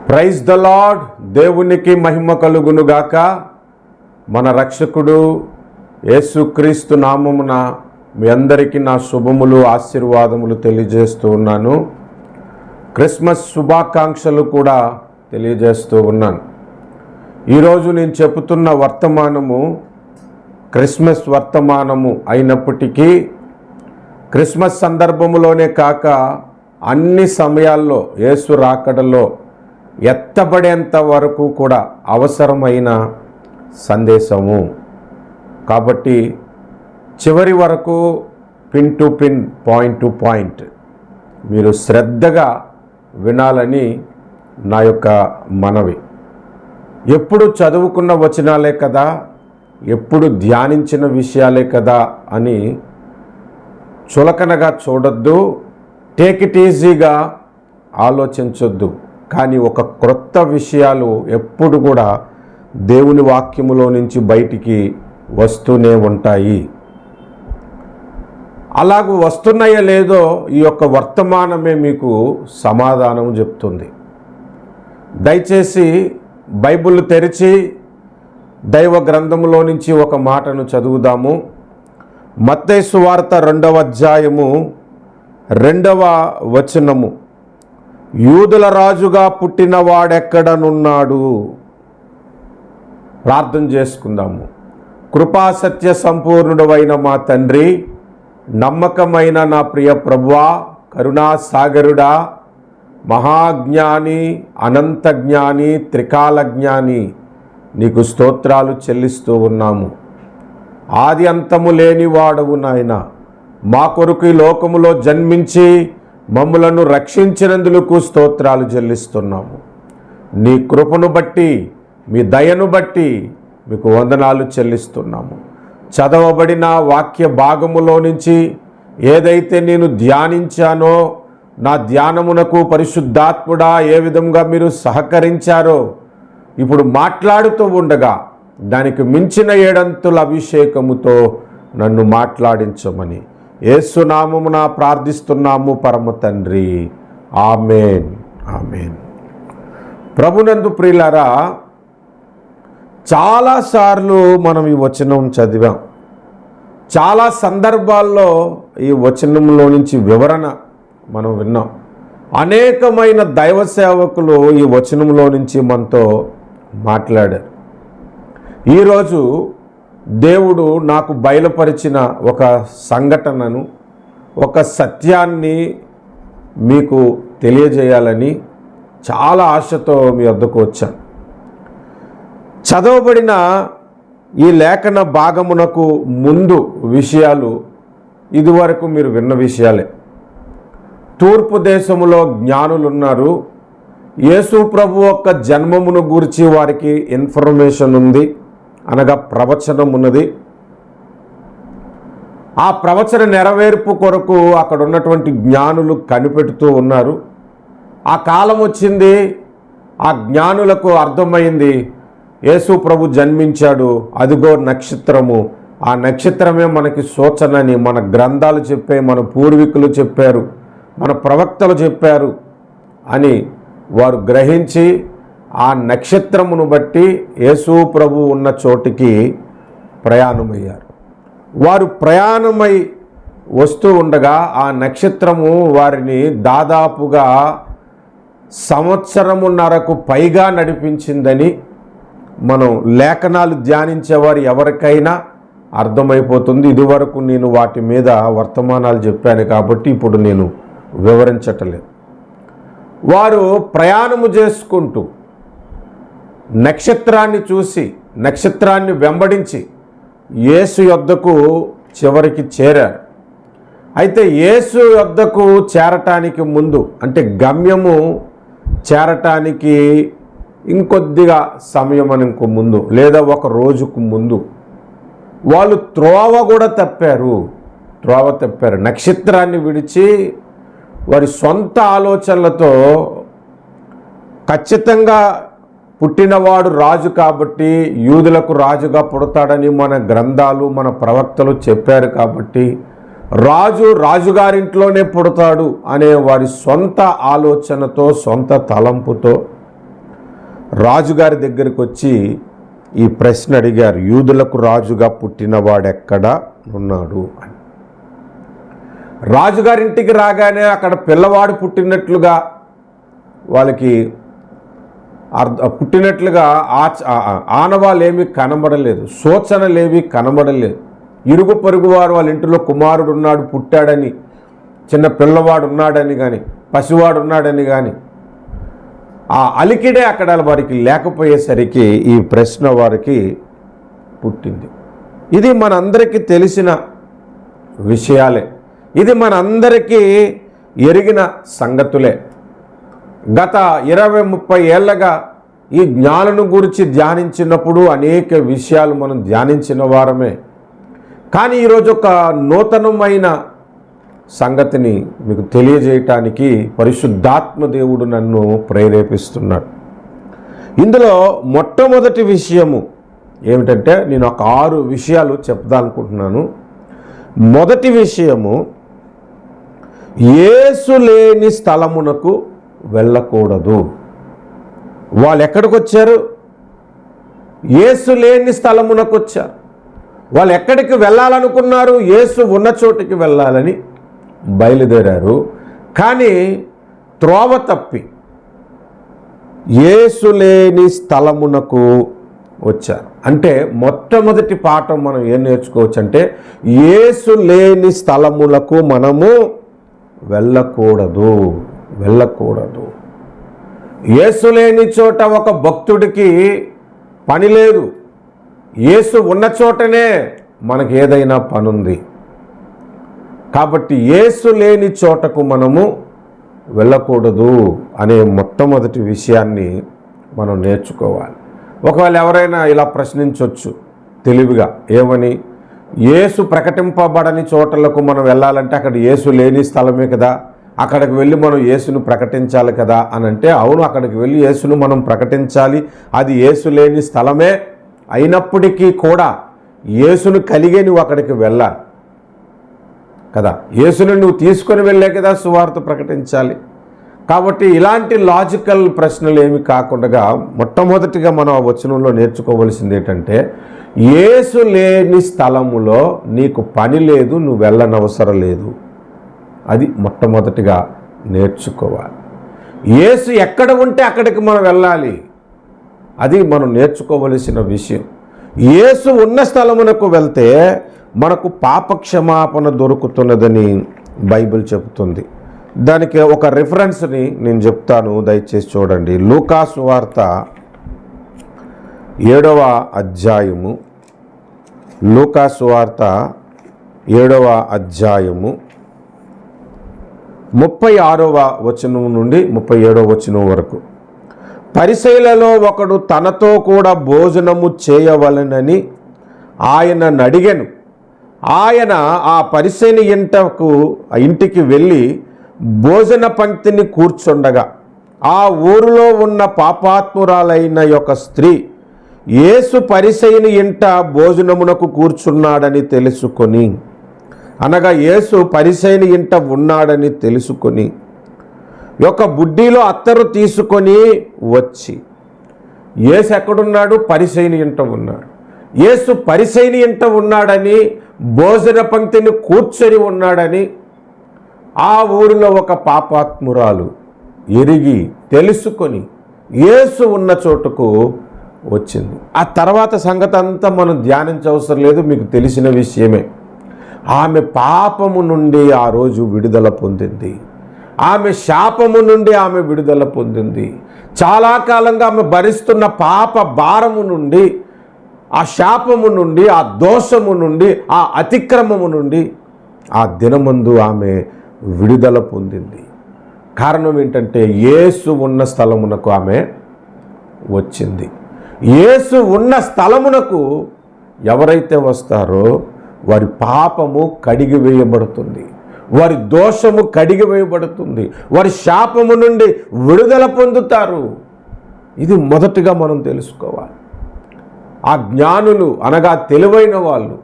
Praise the lord. దేవునికి మహిమ కలుగునుగాక. మన రక్షకుడు యేసుక్రీస్తు నామమున మీ అందరికీ నా శుభములు ఆశీర్వాదములు తెలియజేస్తూ ఉన్నాను. క్రిస్మస్ శుభాకాంక్షలు కూడా తెలియజేస్తూ ఉన్నాను. ఈరోజు నేను చెబుతున్న వర్తమానము క్రిస్మస్ వర్తమానము అయినప్పటికీ క్రిస్మస్ సందర్భములోనే కాక అన్ని సమయాల్లో యేసు రాకడలో ఎత్తబడేంత వరకు కూడా అవసరమైన సందేశము. కాబట్టి చివరి వరకు pin to pin, point to point మీరు శ్రద్ధగా వినాలని నా యొక్క మనవి. ఎప్పుడు చదువుకున్న వచనాలే కదా, ఎప్పుడు ధ్యానించిన విషయాలే కదా అని చులకనగా చూడొద్దు, టేక్ ఇట్ ఈజీగా ఆలోచించొద్దు. కానీ ఒక క్రొత్త విషయాలు ఎప్పుడు కూడా దేవుని వాక్యములో నుంచి బయటికి వస్తూనే ఉంటాయి. అలాగూ వస్తున్నాయో లేదో ఈ యొక్క వర్తమానమే మీకు సమాధానం చెప్తుంది. దయచేసి బైబిల్ తెరిచి దైవ గ్రంథములో నుంచి ఒక మాటను చదువుదాము. మత్తయి సువార్త 2వ అధ్యాయము 2వ వచనము. యూదుల రాజుగా పుట్టిన వాడెక్కడనున్నాడు? ప్రార్థన చేసుకుందాము. కృపాసత్య సంపూర్ణుడైన మా తండ్రి, నమ్మకమైన నా ప్రియ ప్రభువా, కరుణా సాగరుడా, మహాజ్ఞాని, అనంత జ్ఞాని, త్రికాల జ్ఞాని, నీకు స్తోత్రాలు చెల్లిస్తూ ఉన్నాము. ఆది అంతము లేని వాడవు నాయన. మా కొరకు ఈ లోకములో జన్మించి మమ్ములను రక్షించినందుకు స్తోత్రాలు చెల్లిస్తున్నాము. నీ కృపను బట్టి, మీ దయను బట్టి మీకు వందనాలు చెల్లిస్తున్నాము. చదవబడిన వాక్య భాగములో నుంచి ఏదైతే నేను ధ్యానించానో, నా ధ్యానమునకు పరిశుద్ధాత్ముడా ఏ విధంగా మీరు సహకరించారో, ఇప్పుడు మాట్లాడుతూ ఉండగా దానికి మించిన 7 అంతుల అభిషేకముతో నన్ను మాట్లాడించమని యేసునామమున ప్రార్థిస్తున్నాము పరమ తండ్రి. ఆమేన్, ఆమేన్. ప్రభునందు ప్రియులారా, చాలాసార్లు మనం ఈ వచనం చదివాం. చాలా సందర్భాల్లో ఈ వచనంలో నుంచి వివరణ మనం విన్నాం. అనేకమైన దైవ సేవకులు ఈ వచనంలో నుంచి మనతో మాట్లాడారు. ఈరోజు దేవుడు నాకు బయలుపరిచిన ఒక సంఘటనను, ఒక సత్యాన్ని మీకు తెలియజేయాలని చాలా ఆశతో మీ వద్దకు వచ్చాను. చదవబడిన ఈ లేఖన భాగమునకు ముందు విషయాలు ఇదివరకు మీరు విన్న విషయాలే. తూర్పు దేశములో జ్ఞానులున్నారు. యేసు ప్రభు యొక్క జన్మమును గురించి వారికి ఇన్ఫర్మేషన్ ఉంది, అనగా ప్రవచనం ఉన్నది. ఆ ప్రవచన నెరవేర్పు కొరకు అక్కడ ఉన్నటువంటి జ్ఞానులు కనిపెడుతూ ఉన్నారు. ఆ కాలం వచ్చింది, ఆ జ్ఞానులకు అర్థమైంది యేసు ప్రభు జన్మించాడు, అదిగో నక్షత్రము, ఆ నక్షత్రమే మనకి సూచనని మన గ్రంథాలు చెప్పే, మన పూర్వీకులు చెప్పారు, మన ప్రవక్తలు చెప్పారు అని వారు గ్రహించి ఆ నక్షత్రమును బట్టి యేసు ప్రభు ఉన్న చోటికి ప్రయాణమయ్యారు. వారు ప్రయాణమై వస్తూ ఉండగా ఆ నక్షత్రము వారిని దాదాపుగా 1.5 సంవత్సరముకు పైగా నడిపించిందని మనం లేఖనాలు ధ్యానించేవారు ఎవరికైనా అర్థమైపోతుంది. ఇదివరకు నేను వాటి మీద వర్తమానాలు చెప్పాను కాబట్టి ఇప్పుడు నేను వివరించట్లేదు. వారు ప్రయాణము చేసుకుంటూ నక్షత్రాన్ని చూసి, నక్షత్రాన్ని వెంబడించి యేసు యొద్దకు చివరికి చేరారు. అయితే యేసు యొద్దకు చేరటానికి ముందు, అంటే గమ్యము చేరటానికి ఇంకొద్దిగా సమయం ఇంకో ముందు, లేదా ఒక రోజుకు ముందు వాళ్ళు త్రోవ కూడా తప్పారు. నక్షత్రాన్ని విడిచి వారి సొంత ఆలోచనలతో ఖచ్చితంగా పుట్టినవాడు రాజు కాబట్టి, యూదులకు రాజుగా పుడతాడని మన గ్రంథాలు, మన ప్రవక్తలు చెప్పారు కాబట్టి రాజుగారింట్లోనే పుడతాడు అనే వారి సొంత ఆలోచనతో, సొంత తలంపుతో రాజుగారి దగ్గరికి వచ్చి ఈ ప్రశ్న అడిగారు, యూదులకు రాజుగా పుట్టినవాడెక్కడ ఉన్నాడు అని. రాజుగారింటికి రాగానే అక్కడ పిల్లవాడు పుట్టినట్లుగా వాళ్ళకి పుట్టినట్లుగా ఆనవాళ్ళేమీ కనబడలేదు, సూచనలేవి కనబడలేదు. ఇరుగు పొరుగు వారు వాళ్ళ ఇంటిలో కుమారుడు ఉన్నాడు పుట్టాడని, చిన్న పిల్లవాడు ఉన్నాడని కానీ, పసివాడు ఉన్నాడని కానీ ఆ అలికిడే అక్కడ వారికి లేకపోయేసరికి ఈ ప్రశ్న వారికి పుట్టింది. ఇది మనందరికీ తెలిసిన విషయాలే, ఇది మనందరికీ ఎరిగిన సంగతులే. గత 20-30 ఏళ్ళగా ఈ జ్ఞానుని గురించి ధ్యానించినప్పుడు అనేక విషయాలు మనం ధ్యానించిన వారమే. కానీ ఈరోజు ఒక నూతనమైన సంగతిని మీకు తెలియజేయటానికి పరిశుద్ధాత్మ దేవుడు నన్ను ప్రేరేపిస్తున్నాడు. ఇందులో మొట్టమొదటి విషయము ఏమిటంటే, నేను ఒక 6 విషయాలు చెప్దామనుకుంటున్నాను. మొదటి విషయము, యేసు లేని స్థలమునకు వెళ్ళకూడదు. వాళ్ళు ఎక్కడికి వచ్చారు? యేసు లేని స్థలమునకు వచ్చారు. వాళ్ళు ఎక్కడికి వెళ్ళాలనుకున్నారు? యేసు ఉన్న చోటికి వెళ్ళాలని బయలుదేరారు. కానీ త్రోవ తప్పి యేసు లేని స్థలమునకు వచ్చారు. అంటే మొట్టమొదటి పాఠం మనం ఏం నేర్చుకోవచ్చు అంటే, యేసు లేని స్థలములకు మనము వెళ్ళకూడదు. యేసు లేని చోట ఒక భక్తుడికి పని లేదు. యేసు ఉన్న చోటనే మనకు ఏదైనా పని ఉంది. కాబట్టి యేసు లేని చోటకు మనము వెళ్ళకూడదు అనే మొట్టమొదటి విషయాన్ని మనం నేర్చుకోవాలి. ఒకవేళ ఎవరైనా ఇలా ప్రశ్నించవచ్చు తెలివిగా, ఏమని? యేసు ప్రకటింపబడని చోటలకు మనం వెళ్ళాలంటే అక్కడ యేసు లేని స్థలమే కదా, అక్కడికి వెళ్ళి మనం యేసును ప్రకటించాలి కదా అని అంటే, అవును, అక్కడికి వెళ్ళి యేసును మనం ప్రకటించాలి. అది యేసు లేని స్థలమే అయినప్పటికీ కూడా యేసును కలిగే నువ్వు అక్కడికి వెళ్ళాలి కదా. యేసును నువ్వు తీసుకొని వెళ్ళే కదా సువార్త ప్రకటించాలి. కాబట్టి ఇలాంటి లాజికల్ ప్రశ్నలు ఏమి కాకుండా మొట్టమొదటిగా మనం ఆ వచనంలో నేర్చుకోవలసింది ఏంటంటే, యేసు లేని స్థలములో నీకు పని లేదు, నువ్వు వెళ్ళనవసరం లేదు. అది మొట్టమొదటిగా నేర్చుకోవాలి. యేసు ఎక్కడ ఉంటే అక్కడికి మనం వెళ్ళాలి. అది మనం నేర్చుకోవలసిన విషయం. యేసు ఉన్న స్థలమునకు వెళ్తే మనకు పాపక్షమాపణ దొరుకుతున్నదని బైబిల్ చెబుతుంది. దానికి ఒక రిఫరెన్స్ని నేను చెప్తాను, దయచేసి చూడండి. లూకాసు వార్త 7వ అధ్యాయము, లూకాసు వార్త 7వ అధ్యాయము 36వ వచనం నుండి 37వ వచనం వరకు. పరిసయ్యులలో ఒకడు తనతో కూడా భోజనము చేయవలెనని ఆయనను అడిగెను. ఆయన ఆ పరిసయ్యుని ఇంటికి వెళ్ళి భోజన పంక్తిని కూర్చుండగా ఆ ఊరిలో ఉన్న పాపాత్మురాలైన ఒక స్త్రీ యేసు పరిసయ్యుని ఇంట భోజనమునకు కూర్చున్నాడని తెలుసుకొని, అనగా యేసు పరిసయ్యుని ఇంట ఉన్నాడని తెలుసుకొని ఒక బుడ్డిలో అత్తరు తీసుకొని వచ్చి, యేసు ఎక్కడున్నాడు? పరిసయ్యుని ఇంట ఉన్నాడు. యేసు పరిసయ్యుని ఇంట ఉన్నాడని, భోజన పంక్తిని కూర్చొని ఉన్నాడని ఆ ఊరిలో ఒక పాపాత్మురాలు ఎరిగి తెలుసుకొని యేసు ఉన్న చోటుకు వచ్చింది. ఆ తర్వాత సంగతి అంతా మనం ధ్యానించవసరం లేదు, మీకు తెలిసిన విషయమే. ఆమె పాపము నుండి ఆ రోజు విడుదల పొందింది. ఆమె శాపము నుండి ఆమె విడుదల పొందింది. చాలా కాలంగా ఆమె భరిస్తున్న పాప భారము నుండి, ఆ శాపము నుండి, ఆ దోషము నుండి, ఆ అతిక్రమము నుండి ఆ దినమందు ఆమె విడుదల పొందింది. కారణం ఏంటంటే, యేసు ఉన్న స్థలమునకు ఆమె వచ్చింది. యేసు ఉన్న స్థలమునకు ఎవరైతే వస్తారో వారి పాపము కడిగివేయబడుతుంది, వారి దోషము కడిగివేయబడుతుంది, వారి శాపము నుండి విడుదల పొందుతారు. ఇది మొదటిగా మనం తెలుసుకోవాలి. ఆ జ్ఞానులు అనగా తెలివైన వాళ్ళు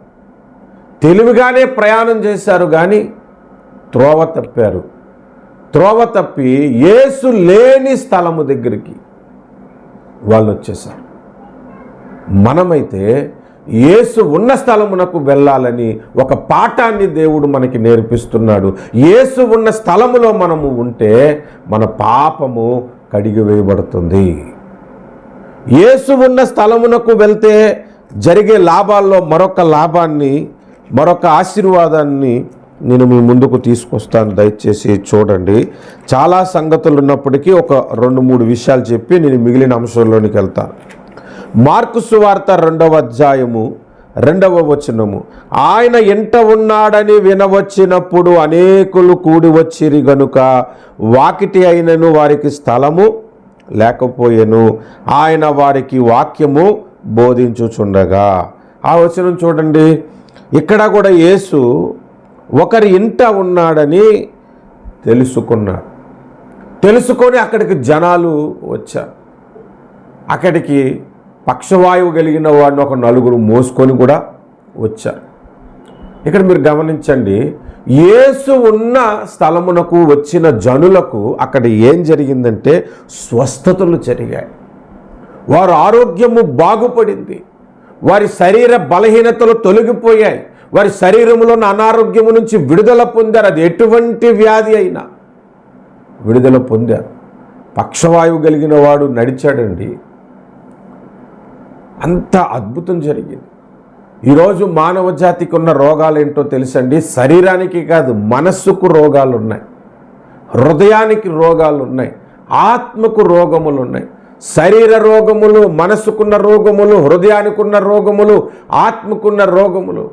తెలివిగానే ప్రయాణం చేశారు, కానీ త్రోవ తప్పారు. త్రోవ తప్పి యేసు లేని స్థలము దగ్గరికి వాళ్ళు వచ్చేసారు. మనమైతే యేసు ఉన్న స్థలమునకు వెళ్ళాలని ఒక పాఠాన్ని దేవుడు మనకి నేర్పిస్తున్నాడు. యేసు ఉన్న స్థలములో మనము ఉంటే మన పాపము కడిగి వేయబడుతుంది. యేసు ఉన్న స్థలమునకు వెళ్తే జరిగే లాభాల్లో మరొక ఆశీర్వాదాన్ని నేను మీ ముందుకు తీసుకొస్తాను. దయచేసి చూడండి. చాలా సంగతులు ఉన్నప్పటికీ ఒక 2-3 విషయాలు చెప్పి నేను మిగిలిన అంశంలోనికి వెళ్తాను. మార్కు సువార్త 2వ అధ్యాయము 2వ వచనము. ఆయన ఎంట ఉన్నాడని వినవచ్చినప్పుడు అనేకులు కూడి వచ్చిరి గనుక వాకిటి అయినను వారికి స్థలము లేకపోయెను. ఆయన వారికి వాక్యము బోధించుచుండగా. ఆ వచనం చూడండి. ఇక్కడ కూడా యేసు ఒకరి ఇంట ఉన్నాడని తెలుసుకొని అక్కడికి జనాలు వచ్చారు. అక్కడికి పక్షవాయువు కలిగిన వాడిని ఒక 4 మోసుకొని కూడా వచ్చారు. ఇక్కడ మీరు గమనించండి, యేసు ఉన్న స్థలమునకు వచ్చిన జనులకు అక్కడ ఏం జరిగిందంటే స్వస్థతలు జరిగాయి. వారి ఆరోగ్యము బాగుపడింది. వారి శరీర బలహీనతలు తొలగిపోయాయి. వారి శరీరంలో ఉన్న అనారోగ్యము నుంచి విడుదల పొందారు. అది ఎటువంటి వ్యాధి అయినా విడుదల పొందారు. పక్షవాయువు కలిగిన వాడు నడిచాడండి. అంత అద్భుతం జరిగింది. ఈరోజు మానవ జాతికి ఉన్న రోగాలు ఏంటో తెలుసండి. శరీరానికి కాదు, మనస్సుకు రోగాలు ఉన్నాయి, హృదయానికి రోగాలు ఉన్నాయి, ఆత్మకు రోగములు ఉన్నాయి. శరీర రోగములు, మనస్సుకున్న రోగములు, హృదయానికి ఉన్న రోగములు, ఆత్మకున్న రోగములు,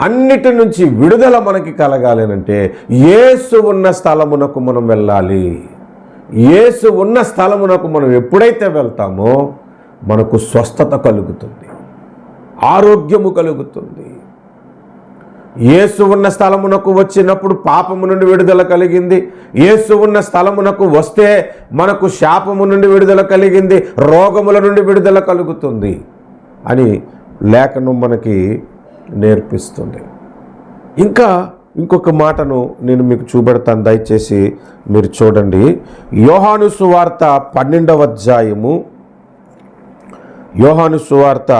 అన్నిటి నుంచి విడుదల మనకి కలగాలనంటే యేసు ఉన్న స్థలమునకు మనం వెళ్ళాలి. యేసు ఉన్న స్థలమునకు మనం ఎప్పుడైతే వెళ్తామో మనకు స్వస్థత కలుగుతుంది, ఆరోగ్యము కలుగుతుంది. యేసు ఉన్న స్థలమునకు వచ్చినప్పుడు పాపము నుండి విడుదల కలిగింది. యేసు ఉన్న స్థలమునకు వస్తే మనకు శాపము నుండి విడుదల కలిగింది, రోగముల నుండి విడుదల కలుగుతుంది అని లేఖనం మనకి నేర్పిస్తుంది. ఇంకొక మాటను నేను మీకు చూపెడతాను. దయచేసి మీరు చూడండి. యోహాను సువార్త 12వ అధ్యాయము, యోహాను సువార్త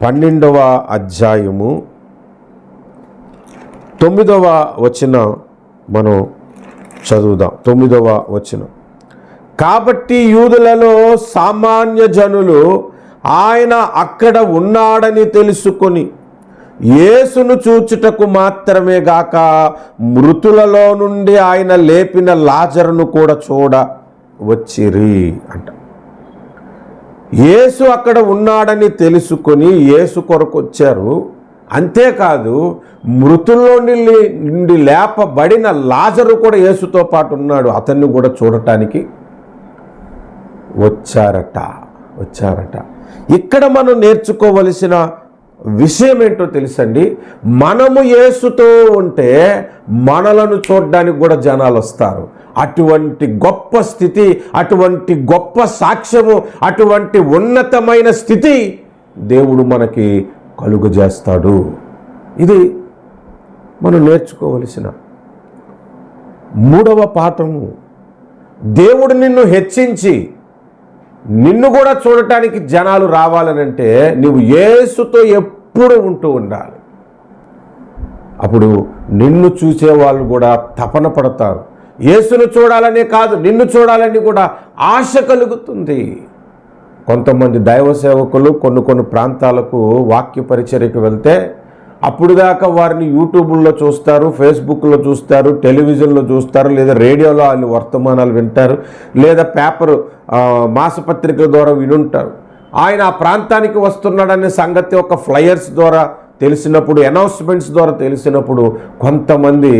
12వ అధ్యాయము 9వ వచనం మనం చదువుదాం. 9వ వచనం. కాబట్టి యూదులలో సామాన్య జనులు ఆయన అక్కడ ఉన్నాడని తెలుసుకొని యేసును చూచుటకు మాత్రమే గాక మృతులలో నుండి ఆయన లేపిన లాజరును కూడా చూడ వచ్చిరి అంట. యేసు అక్కడ ఉన్నాడని తెలుసుకొని యేసు కొరకు వచ్చారు. అంతేకాదు, మృతుల్లో నుండి లేపబడిన లాజరు కూడా యేసుతో పాటు ఉన్నాడు. అతన్ని కూడా చూడటానికి వచ్చారట. ఇక్కడ మనం నేర్చుకోవలసిన విషయం ఏంటో తెలుసండి. మనము యేసుతో ఉంటే మనలను చూడడానికి కూడా జనాలు వస్తారు. అటువంటి గొప్ప స్థితి, అటువంటి గొప్ప సాక్ష్యము, అటువంటి ఉన్నతమైన స్థితి దేవుడు మనకి కలుగజేస్తాడు. ఇది మనం నేర్చుకోవలసిన 3వ పాఠము. దేవుడు నిన్ను హెచ్చించి నిన్ను కూడా చూడటానికి జనాలు రావాలనంటే నువ్వు యేసుతో ఎప్పుడు ఉంటూ ఉండాలి. అప్పుడు నిన్ను చూసే వాళ్ళు కూడా తపన పడతారు. యేసును చూడాలనే కాదు, నిన్ను చూడాలని కూడా ఆశ కలుగుతుంది. కొంతమంది దైవ సేవకులు కొన్ని ప్రాంతాలకు వాక్య పరిచర్యకు వెళ్తే అప్పుడు దాకా వారిని యూట్యూబ్లో చూస్తారు, ఫేస్బుక్లో చూస్తారు, టెలివిజన్లో చూస్తారు, లేదా రేడియోలో వాళ్ళు వర్తమానాలు వింటారు, లేదా పేపరు మాసపత్రికల ద్వారా వినుంటారు. ఆయన ఆ ప్రాంతానికి వస్తున్నాడనే సంగతి ఒక ఫ్లయర్స్ ద్వారా తెలిసినప్పుడు, అనౌన్స్మెంట్స్ ద్వారా తెలిసినప్పుడు కొంతమంది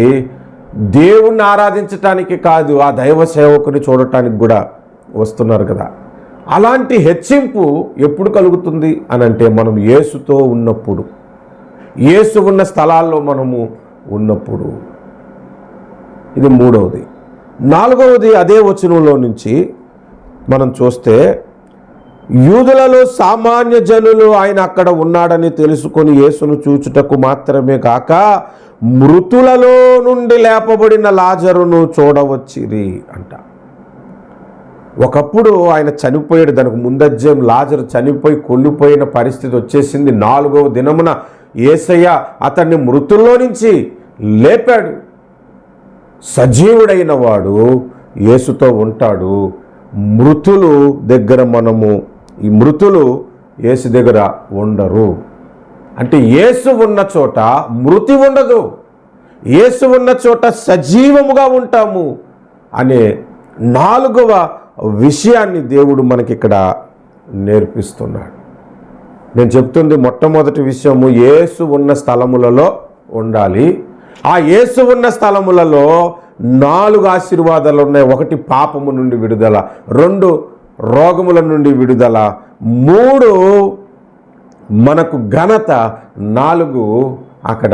దేవుణ్ణి ఆరాధించటానికి కాదు, ఆ దైవ సేవకుని చూడటానికి కూడా వస్తున్నారు కదా. అలాంటి హెచ్చింపు ఎప్పుడు కలుగుతుంది అనంటే మనం యేసుతో ఉన్నప్పుడు, యేసు ఉన్న స్థలాల్లో మనము ఉన్నప్పుడు. ఇది 3వది. 4వది అదే వచనంలో నుంచి మనం చూస్తే, యూదులలో సామాన్య జనులు ఆయన అక్కడ ఉన్నాడని తెలుసుకొని యేసును చూచుటకు మాత్రమే కాక మృతులలో నుండి లేపబడిన లాజరును చూడవచ్చిరి అంట. ఒకప్పుడు ఆయన చనిపోయాడు. దానికి ముందధ్యాయం లాజరు చనిపోయి కొల్లిపోయిన పరిస్థితి వచ్చేసింది. 4వ దినమున యేసయ్య అతన్ని మృతుల్లో నుంచి లేపాడు. సజీవుడైన వాడు యేసుతో ఉంటాడు. మృతులు దగ్గర ఈ మృతులు యేసు దగ్గర ఉండరు. అంటే యేసు ఉన్న చోట మృతి ఉండదు, యేసు ఉన్న చోట సజీవముగా ఉంటాము అనే 4వ విషయాన్ని దేవుడు మనకిక్కడ నేర్పిస్తున్నాడు. నేను చెప్తుంది మొట్టమొదటి విషయము, యేసు ఉన్న స్థలములలో ఉండాలి. ఆ యేసు ఉన్న స్థలములలో 4 ఆశీర్వాదాలు ఉన్నాయి. 1 పాపము నుండి విడుదల, 2 రోగముల నుండి విడుదల, 3 మనకు ఘనత, 4 అక్కడ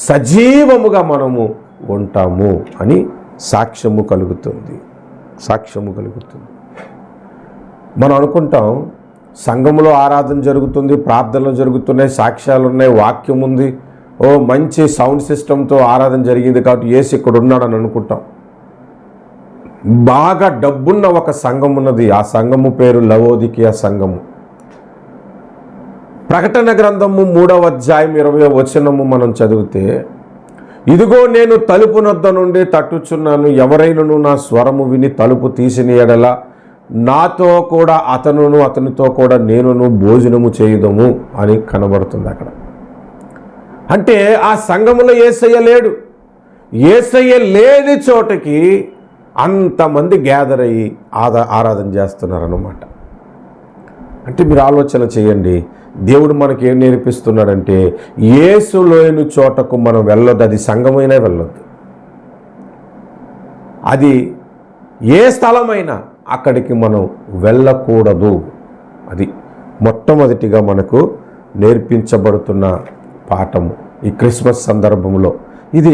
సజీవముగా మనము ఉంటాము అని సాక్ష్యము కలుగుతుంది. మనం అనుకుంటాం సంఘములో ఆరాధన జరుగుతుంది, ప్రార్థనలు జరుగుతున్నాయి, సాక్ష్యాలు ఉన్నాయి, వాక్యం ఉంది, ఓ మంచి సౌండ్ సిస్టంతో ఆరాధన జరిగింది కాబట్టి యేసు ఇక్కడ ఉన్నాడని అనుకుంటాం. బాగా డబ్బున్న ఒక సంఘం ఉన్నది. ఆ సంఘము పేరు లవోదికీయ సంఘము. ప్రకటన గ్రంథము 3వ అధ్యాయం 20వ వచనము మనం చదివితే, ఇదిగో నేను తలుపు నొద్ద నుండి తట్టుచున్నాను, ఎవరైనను నా స్వరము విని తలుపు తీసిన ఎడల నాతో కూడా అతనును అతనితో కూడా నేనును భోజనము చేయుదము అని కనబడుతుంది అక్కడ. అంటే ఆ సంఘములో యేసయ్య లేడు. యేసయ్య లేని చోటకి అంతమంది గ్యాదర్ అయ్యి ఆరాధన చేస్తున్నారన్నమాట. అంటే మీరు ఆలోచన చేయండి, దేవుడు మనకి ఏం నేర్పిస్తున్నాడంటే యేసు లేని చోటకు మనం వెళ్ళొద్దు. అది సంఘమైనా వెళ్ళొద్దు, అది ఏ స్థలమైనా అక్కడికి మనం వెళ్ళకూడదు. అది మొట్టమొదటిగా మనకు నేర్పించబడుతున్న పాఠము ఈ క్రిస్మస్ సందర్భంలో. ఇది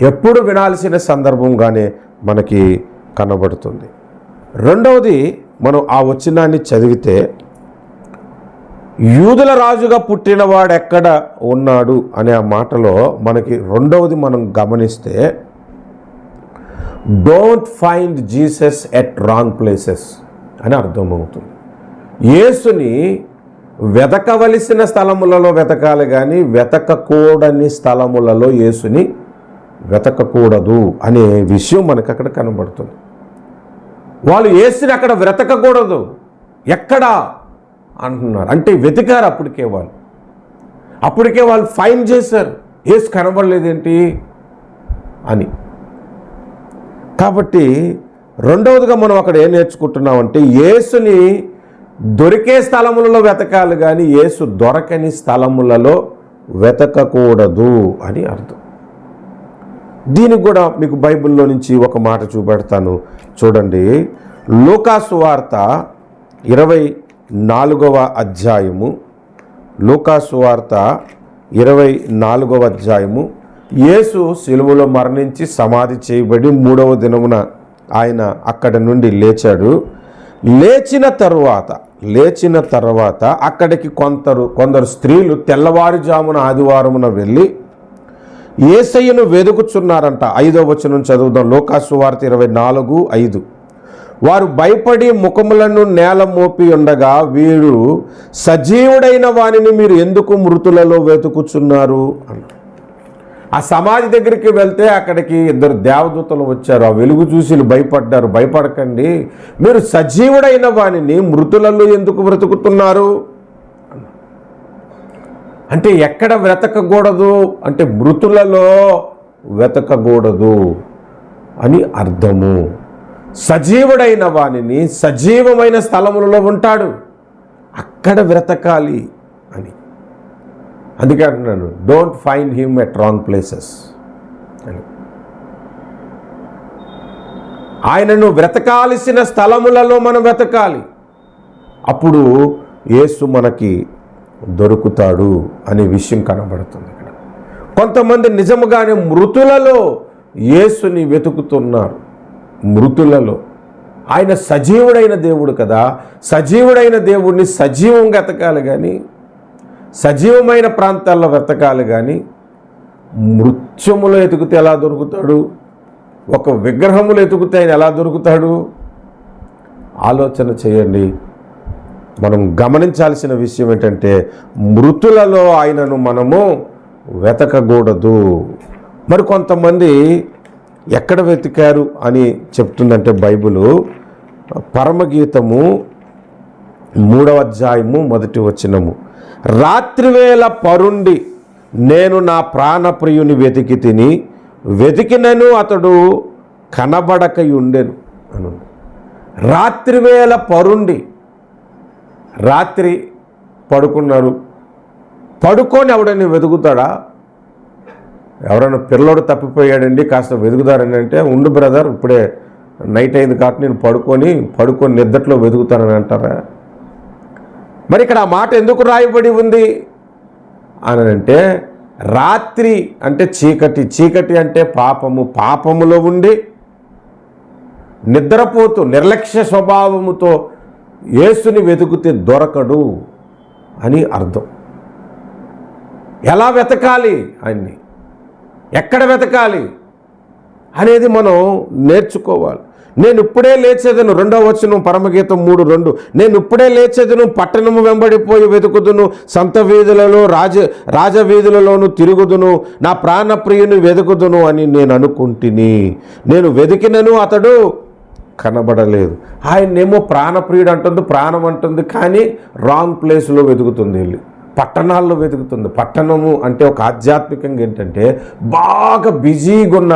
ఎప్పుడు వినాల్సిన సందర్భంగానే మనకి కనబడుతుంది. రెండవది, మనం ఆ వచనాన్ని చదివితే, యూదుల రాజుగా పుట్టినవాడు ఎక్కడ ఉన్నాడు అనే ఆ మాటలో మనకి రెండవది మనం గమనిస్తే, don't find Jesus at wrong places అని అర్థమవుతుంది. యేసుని వెతకవలసిన స్థలములలో వెతకాలి కానీ వెతకకూడని స్థలములలో యేసుని వెతకకూడదు అనే విషయం మనకు అక్కడ కనబడుతుంది. వాళ్ళు యేసుని అక్కడ వెతకకూడదు, ఎక్కడా అంటున్నారు. అంటే వెతికారు, అప్పటికే వాళ్ళు ఫైన్ చేశారు, యేసు కనబడలేదేంటి అని. కాబట్టి రెండవదిగా మనం అక్కడ ఏం నేర్చుకుంటున్నామంటే, యేసుని దొరికే స్థలములలో వెతకాలి కానీ యేసు దొరకని స్థలములలో వెతకకూడదు అని అర్థం. దీనికి కూడా మీకు బైబిల్లో నుంచి ఒక మాట చూపెడతాను చూడండి. లూకాసు వార్త 24వ అధ్యాయము, లూకాసు వార్త 24వ అధ్యాయము. యేసు సిలువలో మరణించి సమాధి చేయబడి 3వ దినమున ఆయన అక్కడి నుండి లేచాడు. లేచిన తర్వాత అక్కడికి కొందరు స్త్రీలు తెల్లవారుజామున ఆదివారమున వెళ్ళి యేసయ్యను వెదుకుచున్నారంట. 5వ వచనం చదువుదాం. లూకాసు వార్త 24:5. వారు భయపడి ముఖములను నేల మోపి ఉండగా, వీరు సజీవుడైన వానిని మీరు ఎందుకు మృతులలో వెతుకుచున్నారు అన్న. ఆ సమాధి దగ్గరికి వెళ్తే అక్కడికి 2 దేవదూతలు వచ్చారు. ఆ వెలుగు చూసి భయపడ్డారు. భయపడకండి, మీరు సజీవుడైన వానిని మృతులలో ఎందుకు వెతుకుతున్నారు? అంటే ఎక్కడ వెతకకూడదు అంటే మృతులలో వెతకకూడదు అని అర్థము. సజీవుడైన వానిని సజీవమైన స్థలములలో ఉంటాడు, అక్కడ వెతకాలి అని. అందుకే అంటున్నాను, don't find him at wrong places అని. ఆయనను వెతకాల్సిన స్థలములలో మనం వెతకాలి, అప్పుడు యేసు మనకి దొరుకుతాడు అనే విషయం కనబడుతుంది ఇక్కడ. కొంతమంది నిజముగానే మృతులలో యేసుని వెతుకుతున్నారు. మృతులలో ఆయన సజీవుడైన దేవుడు కదా, సజీవుడైన దేవుడిని సజీవంగా వెతకాలి కానీ, సజీవమైన ప్రాంతాల్లో వెతకాలి కానీ మృత్యములో ఎతుకుతే ఎలా దొరుకుతాడు? ఒక విగ్రహములు ఎతుకుతే ఆయన ఎలా దొరుకుతాడు? ఆలోచన చేయండి. మనం గమనించాల్సిన విషయం ఏంటంటే మృతులలో ఆయనను మనము వెతకకూడదు. మరి కొంతమంది ఎక్కడ వెతికారు అని చెప్తుందంటే బైబిలు పరమగీతము 3వ అధ్యాయము 1వ వచనము, రాత్రివేళ పరుండి నేను నా ప్రాణప్రియుని వెతికి తిని వెతికినను అతడు కనబడకయుండెను అను. రాత్రివేళ పరుండి, రాత్రి పడుకున్నారు, పడుకొని ఎవడని వెతుకుతాడా? ఎవరైనా పిల్లోడు తప్పిపోయాడండి కాస్త వెతుకుతారని అంటే, ఉండు బ్రదర్ ఇప్పుడే నైట్ అయింది కాబట్టి నేను పడుకొని నిద్రలో వెతుకుతానని అంటారా? మరి ఇక్కడ ఆ మాట ఎందుకు రాయబడి ఉంది అని అంటే, రాత్రి అంటే చీకటి, చీకటి అంటే పాపములో ఉండి నిద్రపోతూ నిర్లక్ష్య స్వభావముతో యేసుని వెతుకుతే దొరకడు అని అర్థం. ఎలా వెతకాలి ఆయన్ని, ఎక్కడ వెతకాలి అనేది మనం నేర్చుకోవాలి. నేను ఇప్పుడే లేచేదను, 2వ వచనం పరమగీతం 3:2, నేను ఇప్పుడే లేచేదను, పట్టణము వెంబడిపోయి వెతుకుదును, సంత వీధులలో రాజవీధులలోను తిరుగుదును, నా ప్రాణప్రియుని వెతుకుదును అని నేను అనుకుంటుని, నేను వెతికినను అతడు కనబడలేదు. ఆయన్నేమో ప్రాణప్రియుడు అంటుంది, ప్రాణం అంటుంది, కానీ రాంగ్ ప్లేస్లో వెతుకుతుంది, వెళ్ళి పట్టణాల్లో వెతుకుతుంది. పట్టణము అంటే ఒక ఆధ్యాత్మికంగా ఏంటంటే బాగా బిజీగా ఉన్న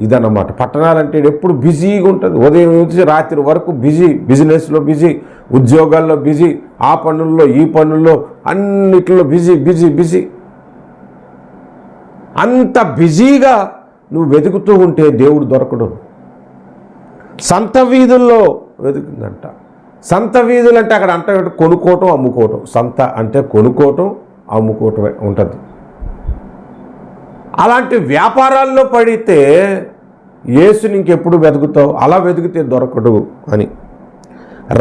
ఇదన్నమాట. పట్టణాలంటే ఎప్పుడు బిజీగా ఉంటుంది, ఉదయం నుంచి రాత్రి వరకు బిజీ, బిజినెస్లో బిజీ, ఉద్యోగాల్లో బిజీ, ఆ పనుల్లో ఈ పనుల్లో అన్నిటిలో బిజీ బిజీ బిజీ. అంత బిజీగా నువ్వు వెతుకుతూ ఉంటే దేవుడు దొరకడు. సంత వీధుల్లో వెతుకుతుందంట. సంత వీధులు అంటే అక్కడ అంటే కొనుక్కోవటం అమ్ముకోవటం, సంత అంటే కొనుక్కోవటం అమ్ముకోవటమే ఉంటుంది. అలాంటి వ్యాపారాల్లో పడితే యేసుని ఇంకెప్పుడు వెతుకుతావు? అలా వెతికితే దొరకడు అని.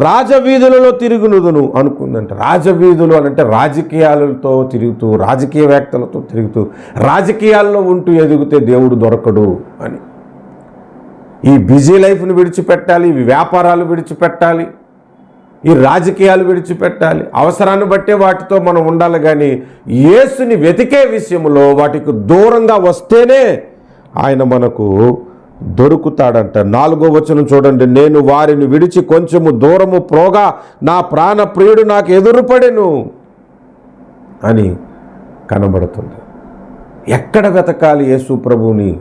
రాజవీధులలో తిరుగునుదును అనుకుందంట. రాజవీధులు అని అంటే రాజకీయాలతో తిరుగుతూ, రాజకీయవేత్తలతో తిరుగుతూ, రాజకీయాల్లో ఉంటూ ఎదిగితే దేవుడు దొరకడు అని. ఈ బిజీ లైఫ్ని విడిచిపెట్టాలి, ఈ వ్యాపారాలు విడిచిపెట్టాలి, ఈ రాజకీయాలు విడిచిపెట్టాలి. అవసరాన్ని బట్టే వాటితో మనం ఉండాలి, కానీ యేసుని వెతికే విషయంలో వాటికి దూరంగా వస్తేనే ఆయన మనకు దొరుకుతాడంట. 4వ వచనం చూడండి, నేను వారిని విడిచి కొంచెము దూరము ప్రోగా నా ప్రాణప్రియుడు నాకు ఎదురుపడెను అని కనబడుతుంది. ఎక్కడ వెతకాలి యేసు ప్రభువుని?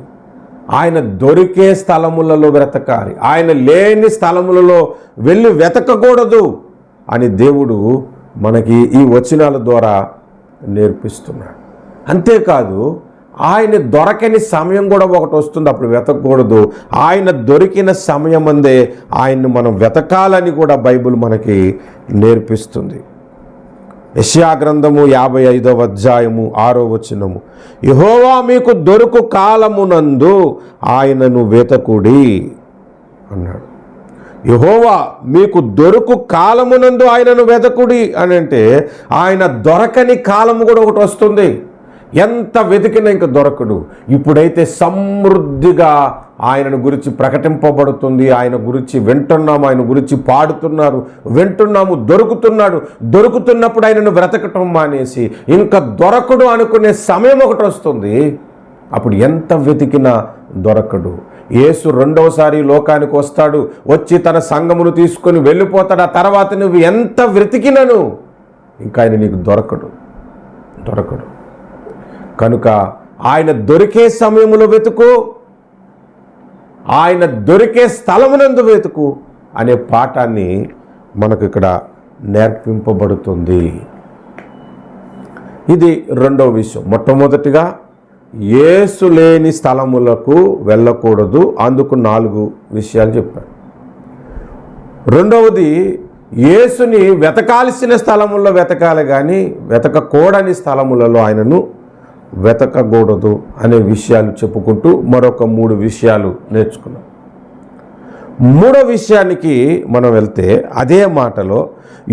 ఆయన దొరికే స్థలములలో వెతకాలి, ఆయన లేని స్థలములలో వెళ్ళి వెతకకూడదు అని దేవుడు మనకి ఈ వచనాల ద్వారా నేర్పిస్తున్నాడు. అంతేకాదు ఆయన దొరకని సమయం కూడా ఒకటి వస్తుంది, అప్పుడు వెతకకూడదు. ఆయన దొరికిన సమయం అందే ఆయన్ని మనం వెతకాలని కూడా బైబిల్ మనకి నేర్పిస్తుంది. యెషయా గ్రంథము 55వ అధ్యాయము 6వ వచనము, యెహోవా మీకు దొరుకు కాలమునందు ఆయనను వెతకుడి అన్నాడు. యెహోవా మీకు దొరుకు కాలమునందు ఆయనను వెతకుడి అని అంటే ఆయన దొరకని కాలము కూడా ఒకటి వస్తుంది. ఎంత వెతికినా ఇంక దొరకడు. ఇప్పుడైతే సమృద్ధిగా ఆయనను గురించి ప్రకటింపబడుతుంది, ఆయన గురించి వింటున్నాము, ఆయన గురించి పాడుతున్నారు, వింటున్నాము, దొరుకుతున్నాడు. దొరుకుతున్నప్పుడు ఆయనను వెతకటం మానేసి ఇంకా దొరకడు అనుకునే సమయం ఒకటి వస్తుంది, అప్పుడు ఎంత వెతికినా దొరకడు. యేసు 2వసారి లోకానికి వస్తాడు, వచ్చి తన సంఘమును తీసుకొని వెళ్ళిపోతాడు. ఆ తర్వాత నువ్వు ఎంత వెతికినను ఇంకా ఆయన నీకు దొరకడు. కనుక ఆయన దొరికే సమయంలో వెతుకు, ఆయన దొరికే స్థలమునందు వెతుకు అనే పాఠాన్ని మనకు ఇక్కడ నేర్పింపబడుతుంది. ఇది 2వ విషయం. మొట్టమొదటిగా యేసు లేని స్థలములకు వెళ్ళకూడదు, అందుకు 4 విషయాలు చెప్పారు. 2వది యేసుని వెతకాల్సిన స్థలముల్లో వెతకాలి, కానీ వెతకకూడని స్థలములలో ఆయనను వెతకకూడదు అనే విషయాలు చెప్పుకుంటూ మరొక 3 విషయాలు నేర్చుకున్నాం. 3వ విషయానికి మనం వెళ్తే అదే మాటలో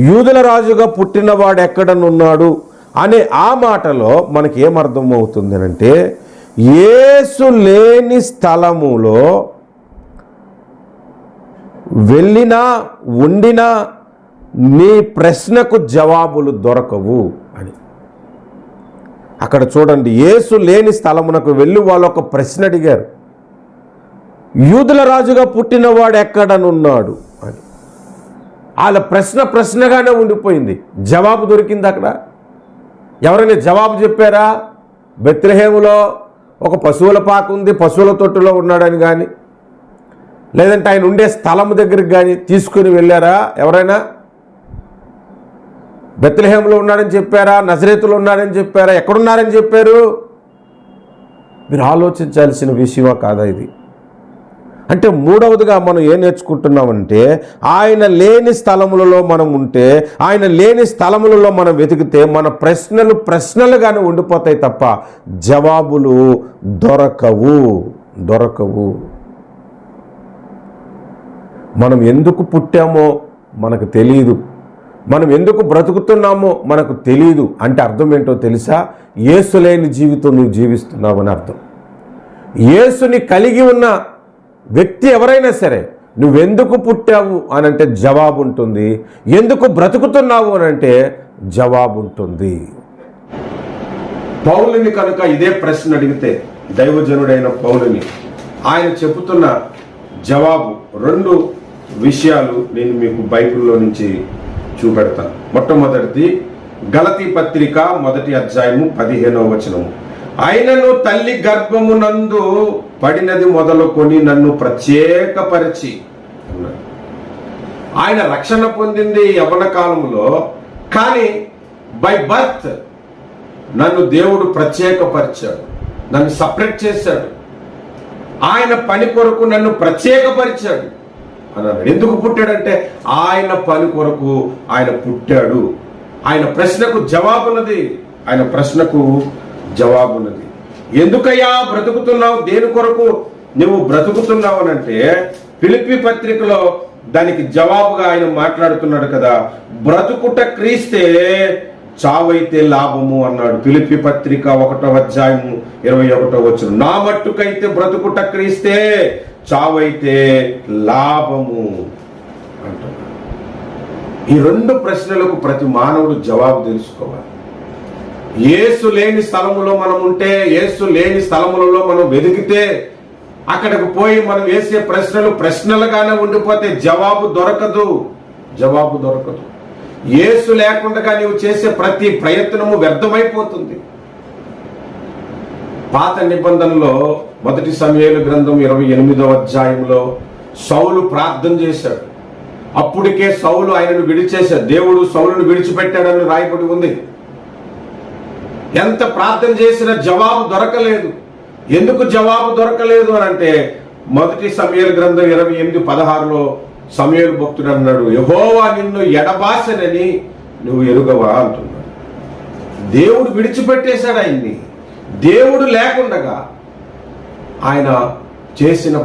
యూదుల రాజుగా పుట్టినవాడు ఎక్కడనున్నాడు అనే ఆ మాటలో మనకి ఏమర్థమవుతుంది అంటే, యేసు లేని స్థలములో వెళ్ళినా ఉండినా నీ ప్రశ్నకు జవాబులు దొరకవు అని. అక్కడ చూడండి, యేసు లేని స్థలమునకు వెళ్ళి వాళ్ళు ఒక ప్రశ్న అడిగారు, యూదుల రాజుగా పుట్టినవాడు ఎక్కడనున్నాడు అని. వాళ్ళ ప్రశ్నగానే ఉండిపోయింది. జవాబు దొరికింది అక్కడ. ఎవరైనా జవాబు చెప్పారా? బెత్లెహేములో ఒక పశువుల పాక ఉంది, పశువుల తొట్టులో ఉన్నాడని కానీ, లేదంటే ఆయన ఉండే స్థలం దగ్గరికి కానీ తీసుకుని వెళ్ళారా? ఎవరైనా బెత్లెహేములో ఉన్నాడని చెప్పారా? నజరేతులో ఉన్నాడని చెప్పారా? ఎక్కడున్నారని చెప్పారు? మీరు ఆలోచించాల్సిన విషయమా కాదా ఇది? అంటే మూడవదిగా మనం ఏం నేర్చుకుంటున్నామంటే, ఆయన లేని స్థలములలో మనం ఉంటే, ఆయన లేని స్థలములలో మనం వెతికితే మన ప్రశ్నలుగానే ఉండిపోతాయి తప్ప జవాబులు దొరకవు. మనం ఎందుకు పుట్టామో మనకు తెలియదు, మనం ఎందుకు బ్రతుకుతున్నామో మనకు తెలియదు. అంటే అర్థం ఏంటో తెలుసా? యేసు లేని జీవితం నువ్వు జీవిస్తున్నావని అర్థం. యేసుని కలిగి ఉన్న వ్యక్తి ఎవరైనా సరే, నువ్వెందుకు పుట్టావు అని అంటే జవాబు ఉంటుంది, ఎందుకు బ్రతుకుతున్నావు అని అంటే జవాబు ఉంటుంది. పౌలుని కనుక ఇదే ప్రశ్న అడిగితే, దైవజనుడైన పౌలుని, ఆయన చెబుతున్న జవాబు 2 విషయాలు నేను మీకు బైబిల్లో నుంచి చూపెడతాను. మొట్టమొదటిది గలతీ పత్రిక 1వ అధ్యాయము 15వ వచనము. ఆయనను తల్లి గర్భమునందు పడినది మొదలుకొని నన్ను ప్రత్యేకపరిచి. ఆయన రక్షణ పొందింది యవ్వన కాలంలో, కానీ బై బర్త్ నన్ను దేవుడు ప్రత్యేకపరిచాడు, నన్ను సపరేట్ చేశాడు. ఆయన పని కొరకు నన్ను ప్రత్యేకపరిచాడు అన్నాడు. ఎందుకు పుట్టాడంటే ఆయన పని కొరకు ఆయన పుట్టాడు. ఆయన ప్రశ్నకు జవాబున్నది. ఎందుకయ్యా బ్రతుకుతున్నావు, దేని కొరకు నువ్వు బ్రతుకుతున్నావు అని అంటే, ఫిలిప్పీ పత్రికలో దానికి జవాబుగా ఆయన మాట్లాడుతున్నాడు కదా, బ్రతుకుట క్రీస్తే చావైతే లాభము అన్నాడు. ఫిలిప్పీ పత్రిక 1వ అధ్యాయము 21వ వచనం. నా మట్టుకైతే బ్రతుకుట క్రీస్తే, చావైతే లాభము అంటున్నాడు. ఈ 2 ప్రశ్నలకు ప్రతి మానవుడు జవాబు తెలుసుకోవాలి. యేసు లేని స్థలములో మనం ఉంటే, యేసు లేని స్థలములలో మనం వెతికితే, అక్కడికి పోయి మనం వేసే ప్రశ్నలుగానే ఉండిపోతే జవాబు దొరకదు. యేసు లేకుండా నీవు చేసే ప్రతి ప్రయత్నము వ్యర్థమైపోతుంది. పాత నిబంధనలో 1 సమూయేలు గ్రంథం 28వ అధ్యాయంలో సౌలు ప్రార్థన చేశాడు. అప్పటికే సౌలు ఆయనను విడిచేశాడు. దేవుడు సౌలును విడిచిపెట్టాడని రాయబడి ఉంది. ఎంత ప్రార్థన చేసినా జవాబు దొరకలేదు. ఎందుకు జవాబు దొరకలేదు అని అంటే, 1 సమూయేలు గ్రంథం 28:16లో సమూయేలు భక్తుడు అన్నాడు, యెహోవా నిన్ను ఎడబాసెనని నువ్వు ఎరుగవా అంటున్నాడు. దేవుడు విడిచిపెట్టేశాడు ఆయన్ని. దేవుడు లేకుండగా ఆయన చేసిన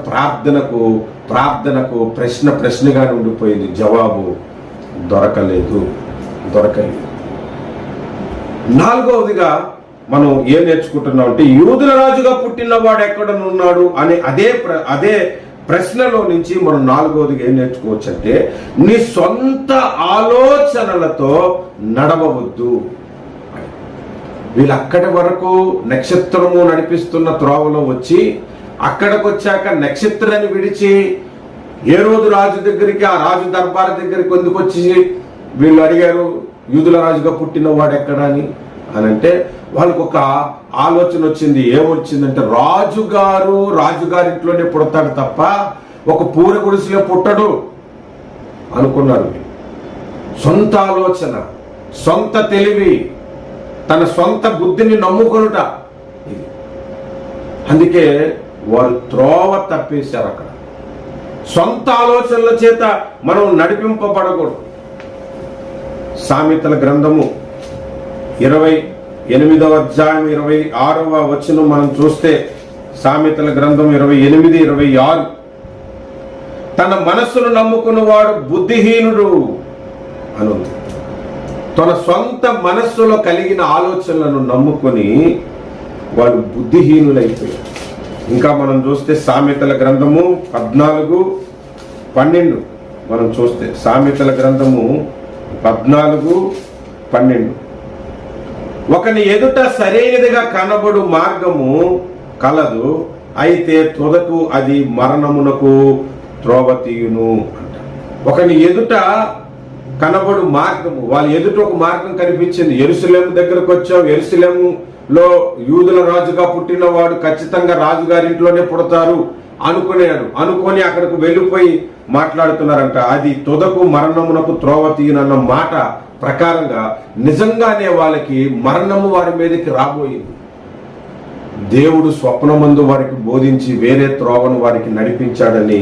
ప్రార్థనకు ప్రశ్నగానే ఉండిపోయింది. జవాబు దొరకలేదు. 4వదిగా మనం ఏం నేర్చుకుంటున్నాం అంటే, యూదుల రాజుగా పుట్టినవాడు ఎక్కడనున్నాడు అనే అదే ప్రశ్నలో నుంచి మనం 4వదిగా ఏం నేర్చుకోవచ్చు అంటే, నీ సొంత ఆలోచనలతో నడవవద్దు. వీళ్ళు అక్కడి వరకు నక్షత్రము నడిపిస్తున్న త్రోవలో వచ్చి, అక్కడికి వచ్చాక నక్షత్రాన్ని విడిచి హేరోదు రాజు దగ్గరికి, ఆ రాజు దర్బార్ దగ్గరికి ఎందుకు వచ్చి వీళ్ళు అడిగారు, యూదుల రాజుగా పుట్టిన వాడు ఎక్కడ అని అంటే, వాళ్ళకు ఒక ఆలోచన వచ్చింది. ఏమొచ్చిందంటే, రాజుగారింట్లోనే పుడతాడు తప్ప ఒక పూర గుడిసెలో పుట్టడు అనుకున్నారు. సొంత ఆలోచన, సొంత తెలివి, తన సొంత బుద్ధిని నమ్ముకొనుట. అందుకే వాళ్ళు త్రోవ తప్పేశారు. అక్కడ సొంత ఆలోచనల చేత మనం నడిపింపబడకూడదు. సామెతల గ్రంథము 28వ అధ్యాయం 26వ వచనం మనం చూస్తే, సామెతల గ్రంథం 28:26, తన మనస్సును నమ్ముకున్నవాడు బుద్ధిహీనుడు అనుంది. తన సొంత మనస్సులో కలిగిన ఆలోచనలను నమ్ముకొని వాళ్ళు బుద్ధిహీనులైపోయారు. ఇంకా మనం చూస్తే సామెతల గ్రంథము 14:12, మనం చూస్తే సామెతల గ్రంథము 14:12, ఒకని ఎదుట సరైనదిగా కనబడు మార్గము కలదు, అయితే తుదకు అది మరణమునకు త్రోవ తీయును అంట. ఒకని ఎదుట కనబడు మార్గము, వాళ్ళ ఎదుట ఒక మార్గం కనిపించింది. యెరూషలేము దగ్గరకు వచ్చాం, యెరూషలేములో యూదుల రాజుగా పుట్టిన వాడు ఖచ్చితంగా రాజుగారింట్లోనే పుడతారు అనుకొని అక్కడికి వెళ్ళిపోయి మాట్లాడుతున్నారంట. అది తుదకు మరణమునకు త్రోవ తీయునన్న మాట ప్రకారంగా నిజంగానే వాళ్ళకి మరణము వారి మీదకి రాబోయింది. దేవుడు స్వప్నమందు వారికి బోధించి వేరే త్రోవను వారికి నడిపించాడని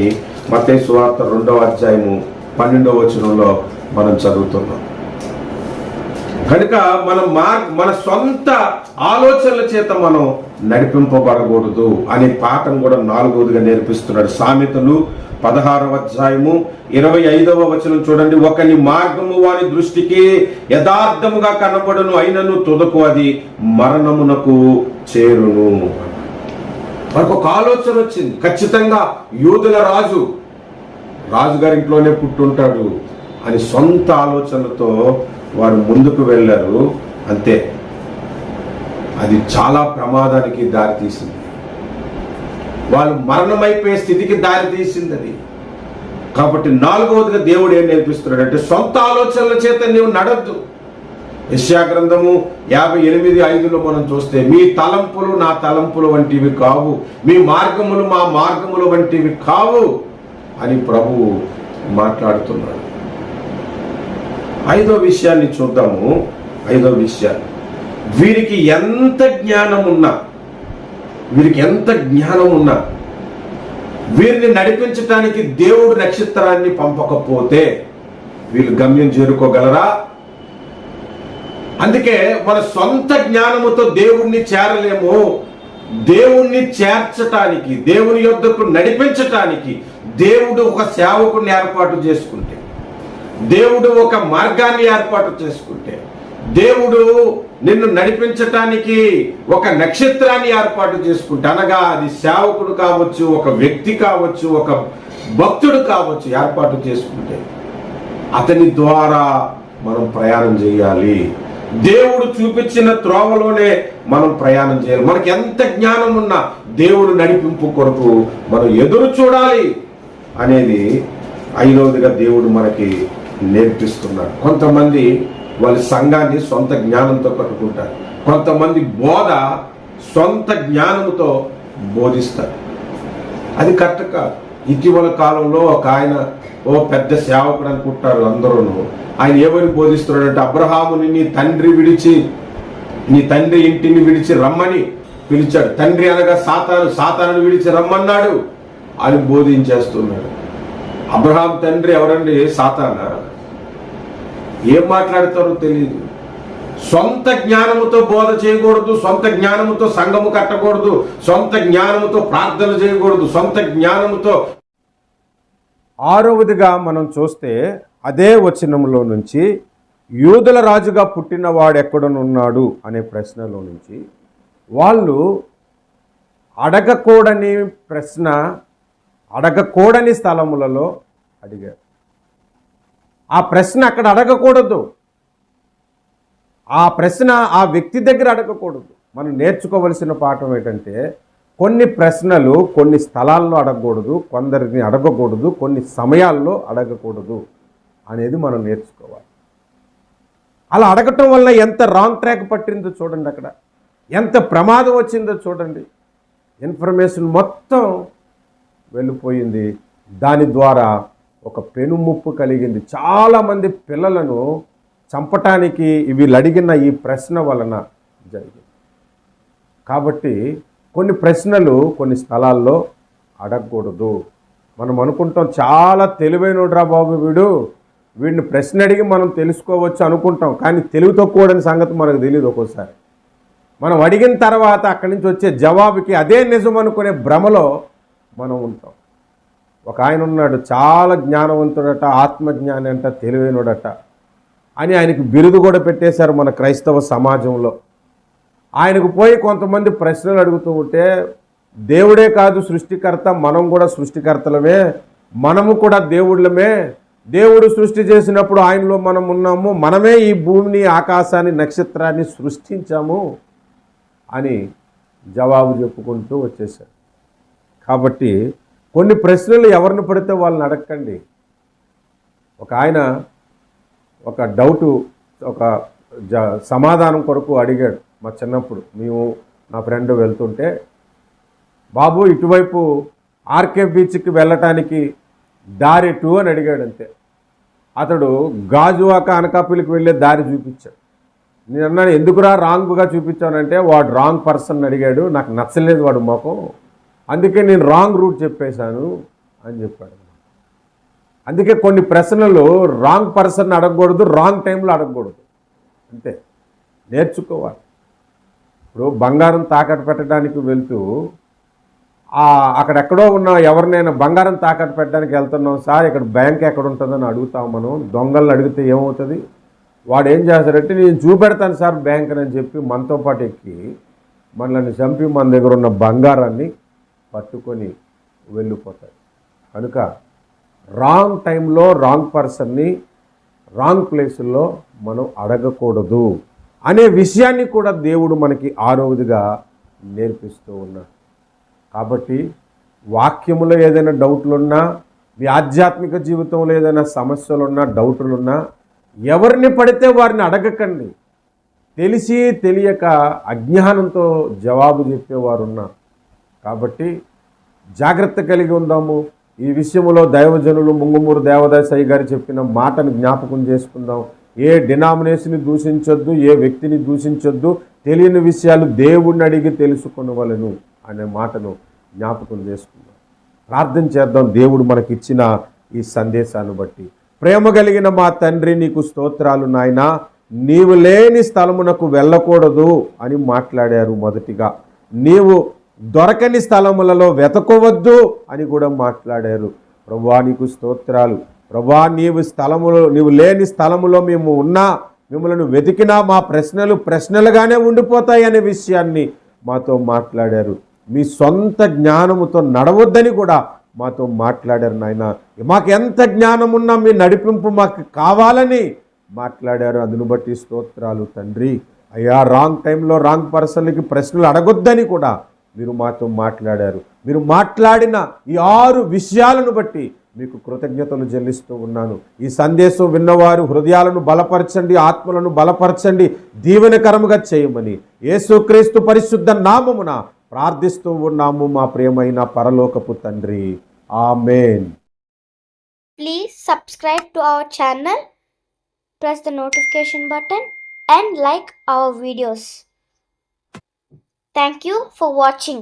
మత్తయి సువార్త 2:12 మనం చదువుతున్నాం. కనుక మన సొంత ఆలోచనల చేత మనం నడిపింపబడకూడదు అనే పాఠం కూడా 4వదిగా నేర్పిస్తున్నాడు. సామెతలు 16:25 చూడండి. ఒకని మార్గము వాని దృష్టికి యథార్థముగా కనబడును, అయినను తుదకు అది మరణమునకు చేరును. మనకు ఒక ఆలోచన వచ్చింది, ఖచ్చితంగా యూదుల రాజుగారింట్లోనే పుట్టుంటాడు అని సొంత ఆలోచనలతో వారు ముందుకు వెళ్ళారు. అంతే, అది చాలా ప్రమాదానికి దారితీసింది. వాళ్ళు మరణమైపోయే స్థితికి దారితీసింది అది. కాబట్టి 4వదిగా దేవుడు ఏం నేర్పిస్తున్నాడంటే సొంత ఆలోచనల చేత నీవు నడద్దు. యెషయా గ్రంథము 58:5 మనం చూస్తే, మీ తలంపులు నా తలంపులు వంటివి కావు, మీ మార్గములు మా మార్గములు వంటివి కావు అని ప్రభువు మాట్లాడుతున్నాడు. 5వ విషయాన్ని చూద్దాము. 5వ విషయాన్ని, వీరికి ఎంత జ్ఞానం ఉన్నా వీరిని నడిపించటానికి దేవుడు నక్షత్రాన్ని పంపకపోతే వీళ్ళు గమ్యం చేరుకోగలరా? అందుకే మన సొంత జ్ఞానముతో దేవుణ్ణి చేరలేము. దేవుణ్ణి చేర్చటానికి, దేవుని యొద్దకు నడిపించటానికి దేవుడు ఒక సేవకుని ఏర్పాటు చేసుకుంటే, దేవుడు ఒక మార్గాన్ని ఏర్పాటు చేసుకుంటే, దేవుడు నిన్ను నడిపించటానికి ఒక నక్షత్రాన్ని ఏర్పాటు చేసుకుంటే, అనగా అది సేవకుడు కావచ్చు, ఒక వ్యక్తి కావచ్చు, ఒక భక్తుడు కావచ్చు, ఏర్పాటు చేసుకుంటే అతని ద్వారా మనం ప్రయాణం చేయాలి. దేవుడు చూపించిన త్రోవలోనే మనం ప్రయాణం చేయాలి. మనకి ఎంత జ్ఞానం ఉన్నా దేవుడు నడిపింపు కొరకు మనం ఎదురు చూడాలి అనేది 5వదిగా దేవుడు మనకి నేర్పిస్తున్నాడు. కొంతమంది వాళ్ళ సంఘాన్ని సొంత జ్ఞానంతో కట్టుకుంటారు, కొంతమంది బోధ సొంత జ్ఞానంతో బోధిస్తారు. అది కరెక్ట్ కాదు. ఇటీవల కాలంలో ఒక ఆయన పెద్ద సేవకుడు అనుకుంటారు అందరూ. ఆయన ఏమని బోధిస్తున్నాడంటే, అబ్రహాముని నీ తండ్రి ఇంటిని విడిచి రమ్మని పిలిచాడు. తండ్రి అనగా సాతాను విడిచి రమ్మన్నాడు అని బోధించేస్తున్నాడు. అబ్రహాం తండ్రి ఎవరండి? సాతానా? ఏం మాట్లాడతారో తెలియదు. సొంత జ్ఞానముతో బోధ చేయకూడదు, సొంత జ్ఞానముతో సంఘము కట్టకూడదు, సొంత జ్ఞానముతో ప్రార్థన చేయకూడదు, సొంత జ్ఞానముతో. 6వదిగా మనం చూస్తే అదే వచనంలో నుంచి, యూదుల రాజుగా పుట్టిన వాడు ఎక్కడనున్నాడు అనే ప్రశ్నలో నుంచి వాళ్ళు అడగకూడని స్థలములలో అడిగారు. ఆ ప్రశ్న అక్కడ అడగకూడదు, ఆ ప్రశ్న ఆ వ్యక్తి దగ్గర అడగకూడదు. మనం నేర్చుకోవలసిన పాఠం ఏంటంటే, కొన్ని ప్రశ్నలు కొన్ని స్థలాల్లో అడగకూడదు, కొందరిని అడగకూడదు, కొన్ని సమయాల్లో అడగకూడదు అనేది మనం నేర్చుకోవాలి. అలా అడగటం వల్ల ఎంత రాంగ్ ట్రాక్ పట్టిందో చూడండి, అక్కడ ఎంత ప్రమాదం వచ్చిందో చూడండి. ఇన్ఫర్మేషన్ మొత్తం వెళ్ళిపోయింది. దాని ద్వారా ఒక పెనుముప్పు కలిగింది. చాలామంది పిల్లలను చంపటానికి వీళ్ళు అడిగిన ఈ ప్రశ్న వలన జరిగింది. కాబట్టి కొన్ని ప్రశ్నలు కొన్ని స్థలాల్లో అడగకూడదు. మనం అనుకుంటాం చాలా తెలివైనోడ్రా బాబు వీడిని ప్రశ్న అడిగి మనం తెలుసుకోవచ్చు అనుకుంటాం, కానీ తెలివి తక్కువడని సంగతి మనకు తెలియదు. ఒక్కోసారి మనం అడిగిన తర్వాత అక్కడి నుంచి వచ్చే జవాబుకి అదే నిజం అనుకునే భ్రమలో మనం ఉంటాం. ఒక ఆయన ఉన్నాడు, చాలా జ్ఞానవంతుడట, ఆత్మజ్ఞాని అంట, తెలివైనడట అని ఆయనకు బిరుదు కూడా పెట్టేశారు మన క్రైస్తవ సమాజంలో. ఆయనకు పోయి కొంతమంది ప్రశ్నలు అడుగుతూ ఉంటే, దేవుడే కాదు సృష్టికర్త, మనం కూడా సృష్టికర్తలమే, మనము కూడా దేవుళ్ళమే, దేవుడు సృష్టి చేసినప్పుడు ఆయనలో మనం ఉన్నాము, మనమే ఈ భూమిని, ఆకాశాన్ని, నక్షత్రాన్ని సృష్టించాము అని జవాబు చెప్పుకుంటూ వచ్చేసారు. కాబట్టి కొన్ని ప్రశ్నలు ఎవరిని పడితే వాళ్ళని అడగండి. ఒక ఆయన ఒక డౌటు, ఒక సమాధానం కొరకు అడిగాడు. మా చిన్నప్పుడు మేము నా ఫ్రెండ్ వెళ్తుంటే, బాబు ఇటువైపు ఆర్కే బీచ్కి వెళ్ళటానికి దారెటు అని అడిగాడు. అంతే. అతడు గాజువాక అనకాపల్లికి వెళ్ళే దారి చూపించాడు. నేను అన్నాను, ఎందుకురా రాంగ్గా చూపించానంటే, వాడు రాంగ్ పర్సన్ అడిగాడు, నాకు నచ్చలేదు వాడు మొఖం, అందుకే నేను రాంగ్ రూట్ చెప్పేశాను అని చెప్పాడు. అందుకే కొన్ని ప్రశ్నలు రాంగ్ పర్సన్ అడగకూడదు, రాంగ్ టైంలో అడగకూడదు. అంతే, నేర్చుకోవాలి. ఇప్పుడు బంగారం తాకట్టు పెట్టడానికి వెళ్తూ అక్కడెక్కడో ఉన్న ఎవరినైనా బంగారం తాకట్టు పెట్టడానికి వెళ్తున్నాం సార్, ఇక్కడ బ్యాంక్ ఎక్కడ ఉంటుందని అడుగుతాం మనం. దొంగలను అడిగితే ఏమవుతుంది? వాడు ఏం చేస్తాడంటే, నేను చూపెడతాను సార్ బ్యాంక్ అని చెప్పి మనతో పాటు ఎక్కి మనల్ని చంపి మన దగ్గర ఉన్న బంగారాన్ని పట్టుకొని వెళ్ళిపోతాడు. కనుక రాంగ్ టైంలో రాంగ్ పర్సన్ని రాంగ్ ప్లేసుల్లో మనం అడగకూడదు అనే విషయాన్ని కూడా దేవుడు మనకి ఆరోగ్యగా నేర్పిస్తూ ఉన్నాడు. కాబట్టి వాక్యములో ఏదైనా డౌట్లున్నా, మీ ఆధ్యాత్మిక జీవితంలో ఏదైనా సమస్యలున్నా, డౌట్లున్నా, ఎవరిని పడితే వారిని అడగకండి. తెలిసి తెలియక అజ్ఞానంతో జవాబు చెప్పేవారు ఉన్నారు. కాబట్టి జాగ్రత్త కలిగి ఉందాము. ఈ విషయంలో దైవజనులు ముంగుమూరు దేవదాసయ్య గారు చెప్పిన మాటను జ్ఞాపకం చేసుకుందాం. ఏ డినామినేషన్ని దూషించొద్దు, ఏ వ్యక్తిని దూషించొద్దు, తెలియని విషయాలు దేవుణ్ణి అడిగి తెలుసుకొనవలెను అనే మాటను జ్ఞాపకం చేసుకుందాం. ప్రార్థన చేద్దాం దేవుడు మనకిచ్చిన ఈ సందేశాన్ని బట్టి. ప్రేమ కలిగిన మా తండ్రి, నీకు స్తోత్రాలు నాయనా. నీవు లేని స్థలమునకు వెళ్ళకూడదు అని మాట్లాడారు. మొదటిగా నీవు దొరకని స్థలములలో వెతకవద్దు అని కూడా మాట్లాడారు. ప్రభువా నీకు స్తోత్రాలు. ప్రభువా నీవు లేని స్థలములో మేము ఉన్నా, మిమ్మల్ని వెతికినా మా ప్రశ్నలు ప్రశ్నలుగానే ఉండిపోతాయి అనే విషయాన్ని మాతో మాట్లాడారు. మీ సొంత జ్ఞానముతో నడవద్దని కూడా మాతో మాట్లాడారు నాయన. మాకు ఎంత జ్ఞానం ఉన్నా మీ నడిపింపు మాకు కావాలని మాట్లాడారు. అందును బట్టి స్తోత్రాలు తండ్రి. అయ్యా, రాంగ్ టైంలో రాంగ్ పర్సన్లకి ప్రశ్నలు అడగొద్దని కూడా మీరు మాతో మాట్లాడారు. మీరు మాట్లాడిన ఈ 6 విషయాలను బట్టి మీకు కృతజ్ఞతలు చెల్లిస్తూ ఉన్నాను. ఈ సందేశం విన్నవారు హృదయాలను బలపరచండి, ఆత్మలను బలపరచండి, దీవెనకరముగా చేయమని యేసుక్రీస్తు పరిశుద్ధ నామమున ప్రార్థిస్తూ ఉన్నాము మా ప్రియమైన పరలోకపు తండ్రి. ఆమేన్. Please subscribe to our channel, press the notification button and like our videos. Thank you for watching.